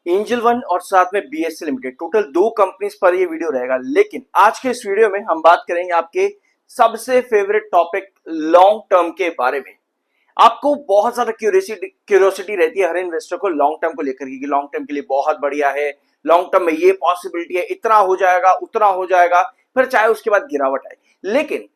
Angel one और साथ में बीएससी लिमिटेड, टोटल दो कंपनीज पर ये वीडियो रहेगा। लेकिन आज के इस वीडियो में हम बात करेंगे आपके सबसे फेवरेट टॉपिक लॉन्ग टर्म के बारे में। आपको बहुत ज्यादा क्यूरियोसिटी रहती है हर इन्वेस्टर को लॉन्ग टर्म को लेकर कि लॉन्ग टर्म के लिए बहुत बढ़िया है, लॉन्ग टर्म में ये पॉसिबिलिटी है, इतना हो जाएगा उतना हो जाएगा, फिर चाहे उसके बाद गिरावट आए। लेकिन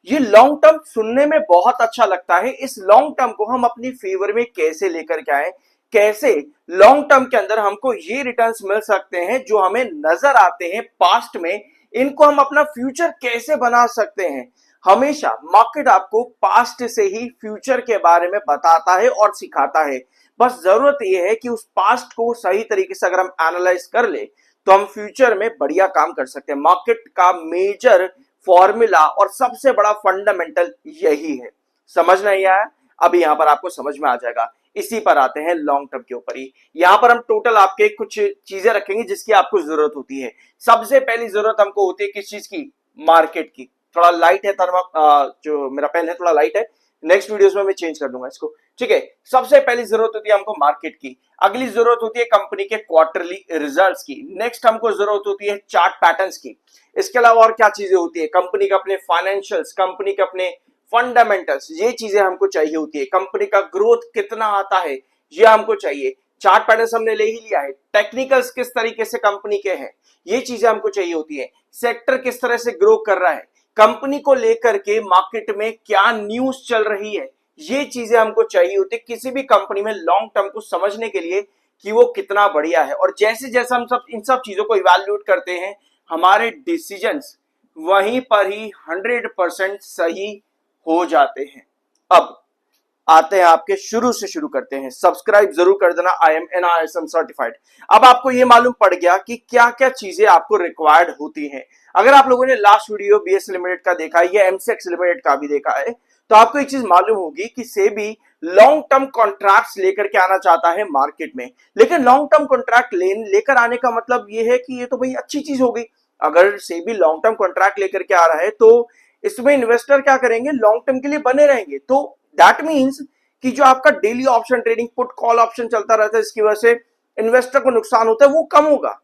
ये लॉन्ग टर्म सुनने में बहुत अच्छा लगता है। इस लॉन्ग टर्म को हम अपनी फेवर में कैसे लेकर के आए, कैसे लॉन्ग टर्म के अंदर हमको ये रिटर्न्स मिल सकते हैं जो हमें नजर आते हैं पास्ट में, इनको हम अपना फ्यूचर कैसे बना सकते हैं। हमेशा मार्केट आपको पास्ट से ही फ्यूचर के बारे में बताता है और सिखाता है। बस जरूरत यह है कि उस पास्ट को सही तरीके से अगर हम एनालाइज कर ले तो हम फ्यूचर में बढ़िया काम कर सकते हैं। मार्केट का मेजर फॉर्मूला और सबसे बड़ा फंडामेंटल यही है। समझ नहीं आया? अभी यहां पर आपको समझ में आ जाएगा। इसी पर आते हैं लॉन्ग टर्म के ऊपर ही। यहां पर हम टोटल आपके कुछ चीजें रखेंगे जिसकी आपको जरूरत होती है। सबसे पहली जरूरत हमको होती है किस चीज की? मार्केट की। थोड़ा लाइट है जो मेरा पेन है थोड़ा लाइट है, नेक्स्ट वीडियोस में मैं चेंज कर दूंगा इसको, ठीक है। सबसे पहली जरूरत होती है हमको मार्केट की। अगली जरूरत होती है कंपनी के क्वार्टरली रिजल्ट्स की। नेक्स्ट हमको जरूरत होती है चार्ट पैटर्न्स की। इसके अलावा और क्या चीजें होती है? कंपनी के अपने फाइनेंशियल्स, कंपनी के अपने फंडामेंटल्स, ये चीजें हमको चाहिए होती है। कंपनी का ग्रोथ कितना आता है ये हमको चाहिए। चार्ट पैटर्न्स हमने ले ही लिया है। टेक्निकल्स किस तरीके से कंपनी के हैं ये चीजें हमको चाहिए होती है। सेक्टर किस तरह से ग्रो कर रहा है, कंपनी को लेकर के मार्केट में क्या न्यूज चल रही है, ये चीजें हमको चाहिए होती है किसी भी कंपनी में लॉन्ग टर्म को समझने के लिए कि वो कितना बढ़िया है। और जैसे जैसे हम सब इन सब चीजों को इवैल्यूएट करते हैं हमारे डिसीजंस वहीं पर ही 100% सही हो जाते हैं। अब आते हैं आपके शुरू से शुरू करते हैं। सब्सक्राइब जरूर कर देना, आई एम NISM सर्टिफाइड। अब आपको यह मालूम पड़ गया कि क्या क्या चीजें आपको रिक्वायर्ड होती हैं। अगर आप लोगों ने लास्ट वीडियो BSE लिमिटेड का देखा है या MCX लिमिटेड का भी देखा है तो आपको एक चीज मालूम होगी कि सेबी लॉन्ग टर्म कॉन्ट्रैक्ट्स लेकर के आना चाहता है मार्केट में। लेकिन लॉन्ग टर्म कॉन्ट्रैक्ट लेकर आने का मतलब यह है कि ये तो भाई अच्छी चीज हो गई। अगर सेबी लॉन्ग टर्म कॉन्ट्रैक्ट लेकर के आ रहा है तो इसमें इन्वेस्टर क्या करेंगे? लॉन्ग टर्म के लिए बने रहेंगे। तो दैट मीन्स कि जो आपका daily option trading put call option चलता रहता है जिसकी वजह से इन्वेस्टर को नुकसान होता है वो कम होगा।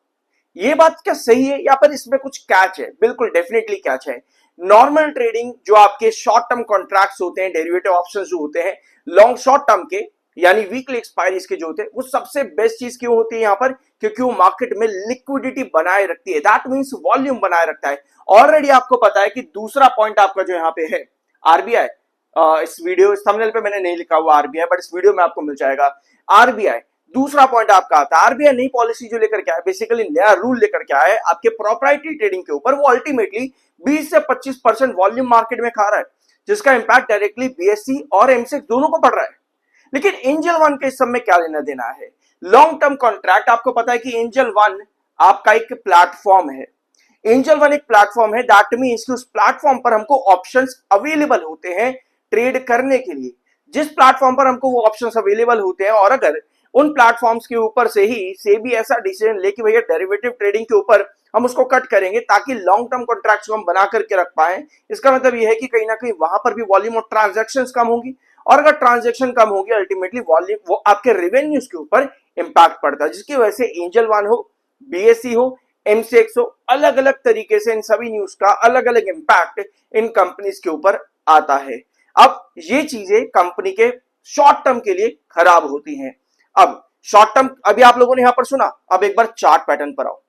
ये बात क्या सही है या पर इसमें कुछ कैच है? बिल्कुल डेफिनेटली कैच है। नॉर्मल ट्रेडिंग जो आपके शॉर्ट टर्म कॉन्ट्रैक्ट्स होते हैं, डेरिवेटिव ऑप्शंस जो होते हैं लॉन्ग शॉर्ट टर्म के यानी वीकली एक्सपायरीज के जो होते हैं, वो सबसे बेस्ट चीज क्यों होती है यहाँ पर? क्योंकि वो मार्केट में लिक्विडिटी बनाए रखती है। दैट मीन्स वॉल्यूम बनाए रखता है। ऑलरेडी आपको पता है कि दूसरा पॉइंट आपका जो यहाँ पे है आरबीआई, इस वीडियो इस थंबनेल पे मैंने नहीं लिखा हुआ आरबीआई, बट इस वीडियो में आपको मिल जाएगा आरबीआई। दूसरा पॉइंट आपका आता है आरबीआई नई पॉलिसी जो लेकर के आया, बेसिकली नया रूल लेकर के आया है आपके प्रोप्राइटरी ट्रेडिंग के ऊपर। वो अल्टीमेटली 20 से 25% वॉल्यूम मार्केट में खा रहा है जिसका इंपैक्ट डायरेक्टली बीएससी और एमसेक्स दोनों को पड़ रहा है। लेकिन एंजल वन के इस सब में क्या लेना देना है? लॉन्ग टर्म कॉन्ट्रैक्ट, आपको पता है कि एंजल वन आपका एक प्लेटफॉर्म है। एंजल वन एक प्लेटफॉर्म है, दैट मींस कि उस प्लेटफॉर्म पर हमको ऑप्शंस अवेलेबल होते हैं ट्रेड करने के लिए। जिस प्लेटफॉर्म पर हमको वो ऑप्शंस अवेलेबल होते हैं और अगर उन प्लेटफॉर्म्स के ऊपर से ही सेबी ऐसा डिसीजन ले कि भैया डेरिवेटिव ट्रेडिंग के ऊपर हम उसको कट करेंगे ताकि लॉन्ग टर्म कॉन्ट्रैक्ट्स को हम बना करके रख पाए, इसका मतलब ये है कि कहीं ना कहीं वहां पर भी वॉल्यूम और ट्रांजैक्शंस कम होगी। और अगर ट्रांजैक्शन कम होगी अल्टीमेटली वॉल्यूम वो आपके रेवेन्यूज के ऊपर इंपैक्ट पड़ता है, जिसकी वजह से एंजल वन हो, बीएससी हो, MCX हो, अलग अलग तरीके से इन सभी न्यूज का अलग अलग इंपैक्ट इन कंपनीज के ऊपर आता है। अब ये चीजें कंपनी के शॉर्ट टर्म के लिए खराब होती हैं। अब शॉर्ट टर्म अभी आप लोगों ने यहां पर सुना, अब एक बार चार्ट पैटर्न पर आओ।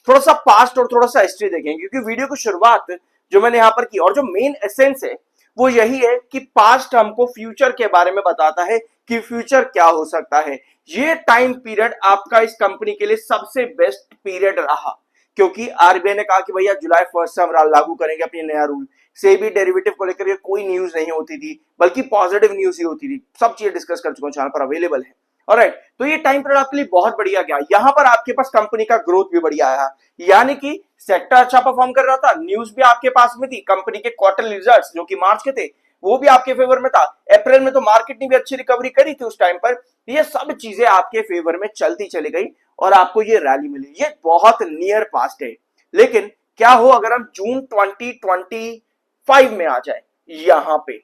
थोड़ा सा पास्ट और थोड़ा सा हिस्ट्री देखेंगे क्योंकि वीडियो की शुरुआत जो मैंने यहां पर की और जो मेन एसेंस है वो यही है कि पास्ट हमको फ्यूचर के बारे में बताता है कि फ्यूचर क्या हो सकता है। ये टाइम पीरियड आपका इस कंपनी के लिए सबसे बेस्ट पीरियड रहा क्योंकि आरबीआई ने कहा कि भैया जुलाई 1 से हम लागू करेंगे अपनी नया रूल। सेबी डेरिवेटिव को लेकर कोई न्यूज नहीं होती थी बल्कि पॉजिटिव न्यूज ही होती थी। सब चीजें डिस्कस कर चुका हूं, चैनल पर अवेलेबल है। ऑलराइट, तो ये टाइम पीरियड आपके लिए बहुत बढ़िया गया। यहां पर आपके पास कंपनी का ग्रोथ भी बढ़िया आया, यानी कि सेक्टर अच्छा परफॉर्म कर रहा था, न्यूज भी आपके पास में थी, कंपनी के क्वार्टर रिजल्ट्स जो कि मार्च के थे वो भी आपके फेवर में था। अप्रैल में तो मार्केट ने भी अच्छी रिकवरी करी थी उस टाइम पर। ये सब चीजें आपके फेवर में चलती चली गई और आपको ये रैली मिली। ये बहुत नियर पास्ट है। लेकिन क्या हो अगर हम जून 2025 में आ जाए, यहां पे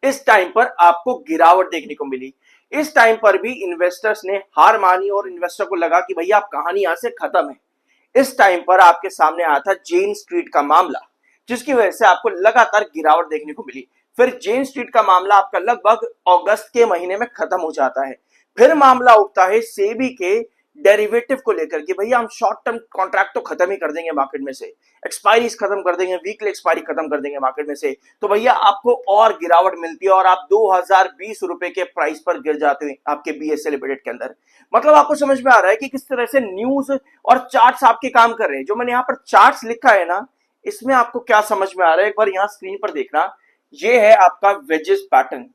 इस टाइम पर आपको गिरावट देखने को मिली। इस टाइम पर भी इन्वेस्टर्स ने हार मानी और इन्वेस्टर को लगा कि भैया आप कहानी यहां से खत्म है। इस टाइम पर आपके सामने आया था जेन स्ट्रीट का मामला, जिसकी वजह से आपको लगातार गिरावट देखने को मिली। फिर जेन स्ट्रीट का मामला आपका लगभग अगस्त के महीने में खत्म हो जाता है। फिर मामला उठता है सेबी के डेरिवेटिव को लेकर कि भैया हम शॉर्ट टर्म कॉन्ट्रैक्ट तो खत्म ही कर देंगे मार्केट में से, एक्सपायरीज खत्म कर देंगे, वीकली एक्सपायरी खत्म कर देंगे मार्केट में से। तो भैया आपको और गिरावट मिलती है और आप 2020 रुपए के प्राइस पर गिर जाते हैं आपके बीएसए लिमिटेड के अंदर। मतलब आपको समझ में आ रहा है कि किस तरह से न्यूज और चार्ट्स आपके काम कर रहे हैं। जो मैंने यहाँ पर चार्ट्स लिखा है ना, इसमें आपको क्या समझ में आ रहा है एक बार यहाँ स्क्रीन पर देखना। ये है आपका वेजेस पैटर्न।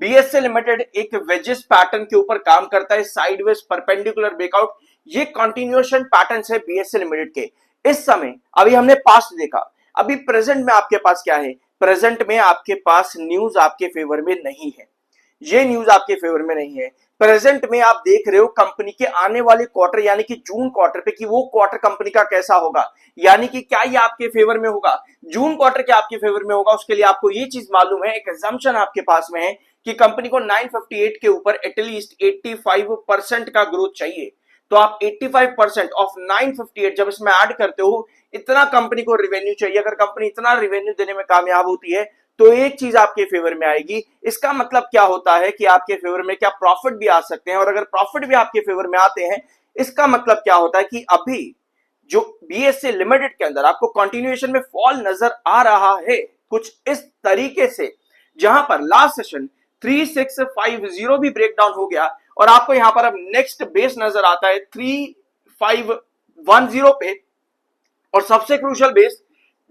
बीएसए लिमिटेड एक वेजेस पैटर्न के ऊपर काम करता है, साइडवेज परपेंडिकुलर ब्रेकआउट। ये कंटिन्यूएशन पैटर्न्स है बीएसए लिमिटेड के। इस समय अभी हमने पास्ट देखा, अभी प्रेजेंट में आपके पास क्या है? प्रेजेंट में आपके पास न्यूज आपके फेवर में नहीं है, ये न्यूज आपके फेवर में नहीं है। प्रेजेंट में आप देख रहे हो कंपनी के आने वाले क्वार्टर यानी कि जून क्वार्टर पे कि वो क्वार्टर कंपनी का कैसा होगा, यानी कि क्या ये आपके फेवर में होगा, जून क्वार्टर के आपके फेवर में होगा। उसके लिए आपको ये चीज मालूम है, एक assumption आपके पास में है कि कंपनी को 958 के ऊपर एटलीस्ट 85% का ग्रोथ चाहिए। तो आप 85% ऑफ 958 जब इसमें ऐड करते हो, इतना कंपनी को रेवेन्यू चाहिए। अगर कंपनी इतना रेवेन्यू देने में कामयाब होती है तो एक चीज आपके फेवर में आएगी। इसका मतलब क्या होता है कि आपके फेवर में क्या प्रॉफिट भी आ सकते हैं, और अगर प्रॉफिट भी आपके फेवर में आते हैं, इसका मतलब क्या होता है कि अभी जो बीएसए लिमिटेड के अंदर आपको कंटिन्यूएशन में फॉल नजर आ रहा है कुछ इस तरीके से, जहां पर लास्ट सेशन 3650 भी ब्रेक डाउन हो गया और आपको यहां पर अब नेक्स्ट बेस नजर आता है 3510 पे, और सबसे क्रूशियल बेस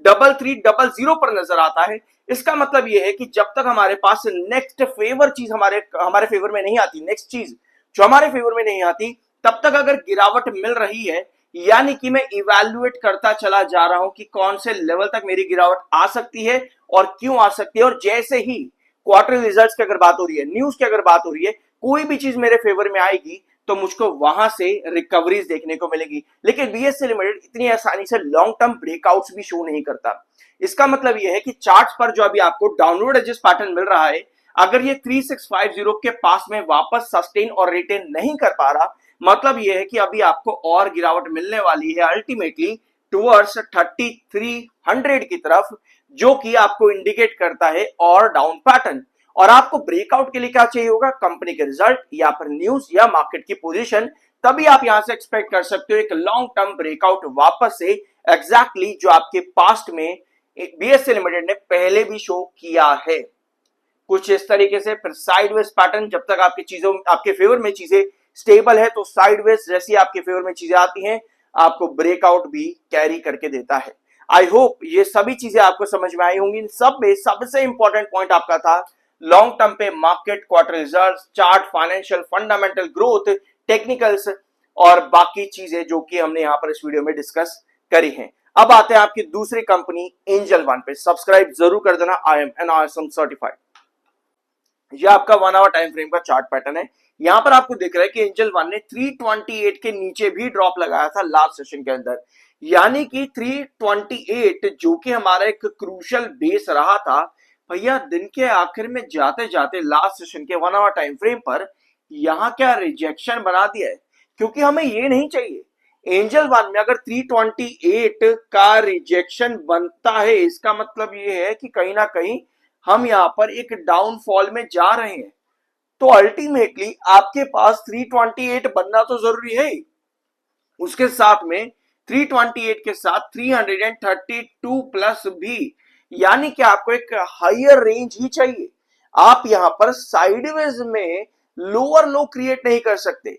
3300 पर नजर आता है। इसका मतलब यह है कि जब तक हमारे पास नेक्स्ट फेवर चीज हमारे फेवर में नहीं आती, नेक्स्ट चीज जो हमारे फेवर में नहीं आती, तब तक अगर गिरावट मिल रही है, यानी कि मैं इवैल्यूएट करता चला जा रहा हूं कि कौन से लेवल तक मेरी गिरावट आ सकती है और क्यों आ सकती है। और जैसे ही क्वार्टर रिजल्ट्स की अगर बात हो रही है, न्यूज की अगर बात हो रही है, कोई भी चीज मेरे फेवर में आएगी तो मुझको वहां से रिकवरीज देखने को मिलेगी। लेकिन बीएसए लिमिटेड इतनी आसानी से लॉन्ग टर्म ब्रेकआउट्स भी शो नहीं करता। इसका मतलब यह है कि चार्ट्स पर जो अभी आपको डाउनवर्ड एजेस पैटर्न मिल रहा है, अगर ये 3650 के पास में वापस सस्टेन और रिटेन नहीं कर पा रहा, मतलब यह है कि अभी आपको और गिरावट मिलने वाली है अल्टीमेटली टुवर्ड्स 3300 की तरफ, जो कि आपको इंडिकेट करता है और डाउन पैटर्न। और आपको ब्रेकआउट के लिए क्या चाहिए होगा? कंपनी के रिजल्ट या फिर न्यूज या मार्केट की पोजीशन। तभी आप यहां से एक्सपेक्ट कर सकते हो एक लॉन्ग टर्म ब्रेकआउट वापस से, एग्जैक्टली जो आपके पास्ट में बीएसए लिमिटेड ने पहले भी शो किया है कुछ इस तरीके से। फिर साइडवेज पैटर्न, जब तक आपके फेवर में चीजें स्टेबल है तो साइडवेज जैसी आपके फेवर में चीजें आती हैं, आपको ब्रेकआउट भी कैरी करके देता है। आई होप ये सभी चीजें आपको समझ में आई होंगी। इन सब में सबसे इंपॉर्टेंट पॉइंट आपका था लॉन्ग टर्म पे market, quarter result, chart, financial, fundamental, growth, technicals और बाकी चीजें जो कि हमने यहां पर इस वीडियो में डिस्कस करी हैं। अब आते हैं आपकी दूसरी कंपनी एंजल वन पे। सब्सक्राइब जरूर कर देना। I am NISM certified. यह आपका 1 आवर टाइम फ्रेम का चार्ट पैटर्न है। यहां पर आपको दिख रहा है कि एंजल वन ने 328 के नीचे भी ड्रॉप लगाया था लास्ट सेशन के अंदर, यानी कि 328 जो कि हमारा एक क्रूशियल बेस रहा था, भैया दिन के आखिर में जाते जाते लास्ट सेशन के 1 आवर टाइम फ्रेम पर यहां क्या रिजेक्शन बना दिया है, क्योंकि हमें ये नहीं चाहिए। एंजल वन में अगर 328 का रिजेक्शन बनता है, इसका मतलब ये है कि कहीं ना कहीं हम यहां पर एक डाउनफॉल में जा रहे हैं। तो अल्टीमेटली आपके पास 328 बनना तो जरूरी है, उसके साथ में 328 के साथ 332 प्लस भी, यानी कि आपको एक हायर रेंज ही चाहिए। आप यहां पर साइडवेज में लोअर लो क्रिएट नहीं कर सकते।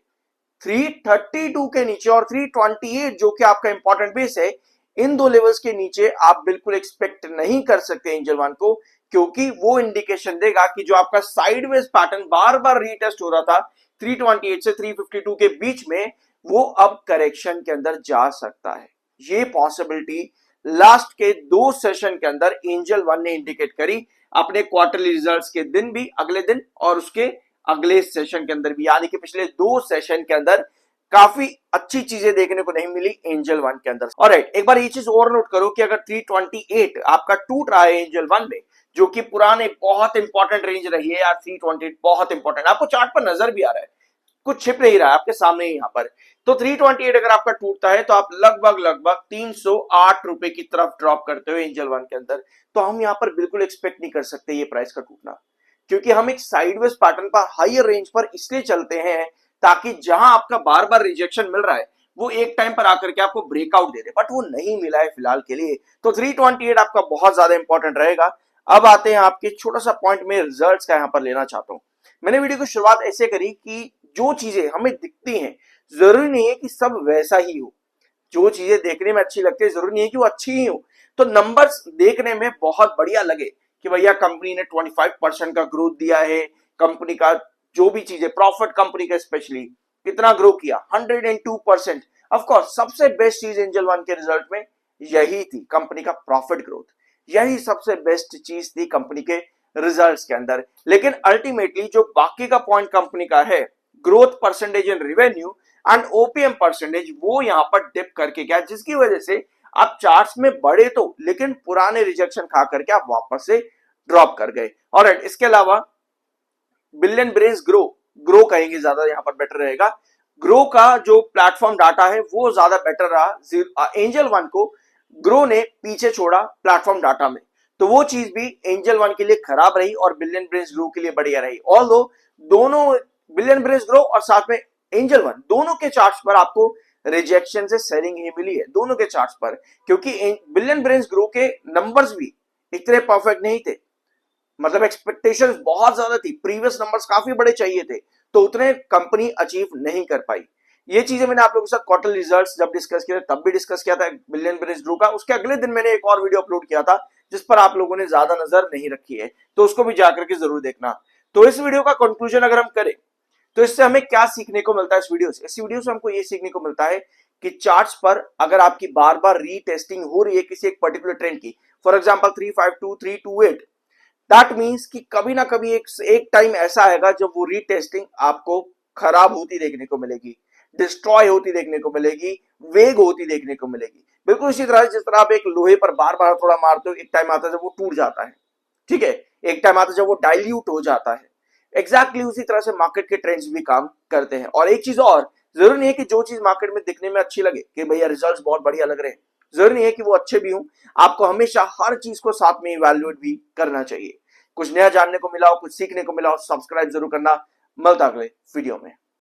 332 के नीचे और 328 जो कि आपका इंपॉर्टेंट बेस है, इन दो लेवल्स के नीचे आप बिल्कुल एक्सपेक्ट नहीं कर सकते एंजल वन को, क्योंकि वो इंडिकेशन देगा कि जो आपका साइडवेज पैटर्न बार बार रीटेस्ट हो रहा था 328 से 352 के बीच में, वो अब करेक्शन के अंदर जा सकता है। ये पॉसिबिलिटी लास्ट के 2 सेशन के अंदर एंजल वन ने इंडिकेट करी, अपने क्वार्टरली रिजल्ट्स के दिन भी, अगले दिन और उसके अगले सेशन के अंदर भी, यानी कि पिछले 2 सेशन के अंदर काफी अच्छी चीजें देखने को नहीं मिली एंजल वन के अंदर। ऑलराइट, एक बार ये चीज और नोट करो कि अगर 328 आपका टूट रहा है एंजल वन में, जो कि पुराने बहुत इंपॉर्टेंट रेंज रही है यार, 328 बहुत इंपॉर्टेंट, आपको चार्ट पर नजर भी आ रहा है, कुछ छिप नहीं रहा है आपके सामने ही यहाँ पर। तो 328 अगर आपका टूटता है तो आप लगभग लगभग 308 रुपए की तरफ ड्रॉप करते हो एंजल वन के अंदर। तो हम यहाँ पर बिल्कुल एक्सपेक्ट नहीं कर सकते ये प्राइस का टूटना, क्योंकि हम एक साइडवेज पैटर्न पर हायर रेंज पर इसलिए चलते हैं ताकि जहां आपका बार बार रिजेक्शन मिल रहा है वो एक टाइम पर आकर के आपको ब्रेकआउट दे दे, बट वो नहीं मिला है फिलहाल के लिए। तो 328 आपका बहुत ज्यादा इंपॉर्टेंट रहेगा। अब आते हैं आपके छोटा सा पॉइंट में रिजल्ट्स का यहाँ पर लेना चाहता हूं। मैंने वीडियो की शुरुआत ऐसे करी कि जो चीजें हमें दिखती हैं जरूरी नहीं है कि सब वैसा ही हो, जो चीजें देखने में अच्छी लगती है जरूरी नहीं है कि वो अच्छी ही हो। तो नंबर्स देखने में बहुत बढ़िया लगे कि भैया कंपनी ने 25% का ग्रोथ दिया है, कंपनी का जो भी चीजें प्रॉफिट कंपनी का स्पेशली कितना ग्रो किया 102%। ऑफ कोर्स सबसे बेस्ट चीज एंजल वन के रिजल्ट में यही थी, कंपनी का प्रॉफिट ग्रोथ, यही सबसे बेस्ट चीज थी कंपनी के रिजल्ट्स के अंदर। लेकिन अल्टीमेटली जो बाकी का पॉइंट कंपनी का है, growth percentage in revenue and OPM percentage, वो यहां पर डिप करके गया, जिसकी वजह से आप चार्ट्स में बढ़े तो, लेकिन पुराने रिजेक्शन खा करके आप वापस से ड्रॉप कर गए। और इसके अलावा बिलियन ब्रेस ग्रो कहेंगे ज्यादा यहां पर बेटर रहेगा, ग्रो का जो प्लेटफॉर्म डाटा है वो ज्यादा बेटर रहा। एंजल वन को ग्रो ने पीछे छोड़ा प्लेटफॉर्म डाटा में, तो वो चीज भी एंजल वन के लिए खराब रही और बिलियन ब्रेस ग्रो के लिए बढ़िया रही। ऑल्दो दोनों बिलियन ब्रेस ग्रो और साथ में एंजल वन दोनों के चार्ट्स पर आपको रिजेक्शन से सेलिंग ही मिली है, दोनों के चार्ट्स पर, क्योंकि बिलियन ब्रेस ग्रो के नंबर्स भी इतने परफेक्ट नहीं थे, मतलब एक्सपेक्टेशंस बहुत ज्यादा थी, प्रीवियस नंबर्स काफी बड़े चाहिए थे, तो उतने कंपनी अचीव नहीं कर पाई। ये चीजें मैंने आप लोगों के साथ क्वार्टर रिजल्ट्स जब डिस्कस किया तब भी डिस्कस किया था बिलियन ब्रेस ग्रो का। उसके अगले दिन मैंने एक और वीडियो अपलोड किया था जिस पर आप लोगों ने ज्यादा नजर नहीं रखी है, तो उसको भी जाकर के जरूर देखना। तो इस वीडियो का कंक्लूजन अगर हम करें तो इससे हमें क्या सीखने को मिलता है इस वीडियो से? इस वीडियो से हमको ये सीखने को मिलता है कि चार्ट्स पर अगर आपकी बार बार रीटेस्टिंग हो रही है किसी एक पर्टिकुलर ट्रेंड की, फॉर एग्जांपल 352 328, दैट मीन्स कि कभी ना कभी एक टाइम ऐसा आएगा जब वो रीटेस्टिंग आपको खराब होती देखने को मिलेगी, डिस्ट्रॉय होती देखने को मिलेगी, वेग होती देखने को मिलेगी। बिल्कुल इसी तरह जिस तरह आप एक लोहे पर बार बार थोड़ा मारते हो, एक टाइम आता है जब वो टूट जाता है, ठीक है, एक टाइम आता है जब वो डाइल्यूट हो जाता है। एग्जैक्टली उसी तरह से मार्केट के ट्रेंड्स भी काम करते हैं। और एक चीज और, जरूरी नहीं है कि जो चीज मार्केट में दिखने में अच्छी लगे कि भैया रिजल्ट्स बहुत बढ़िया लग रहे हैं, जरूरी नहीं है कि वो अच्छे भी हों। आपको हमेशा हर चीज को साथ में इवैल्यूएट भी करना चाहिए। कुछ नया जानने को मिला हो, कुछ सीखने को मिला हो, सब्सक्राइब जरूर करना। मिलता अगले वीडियो में।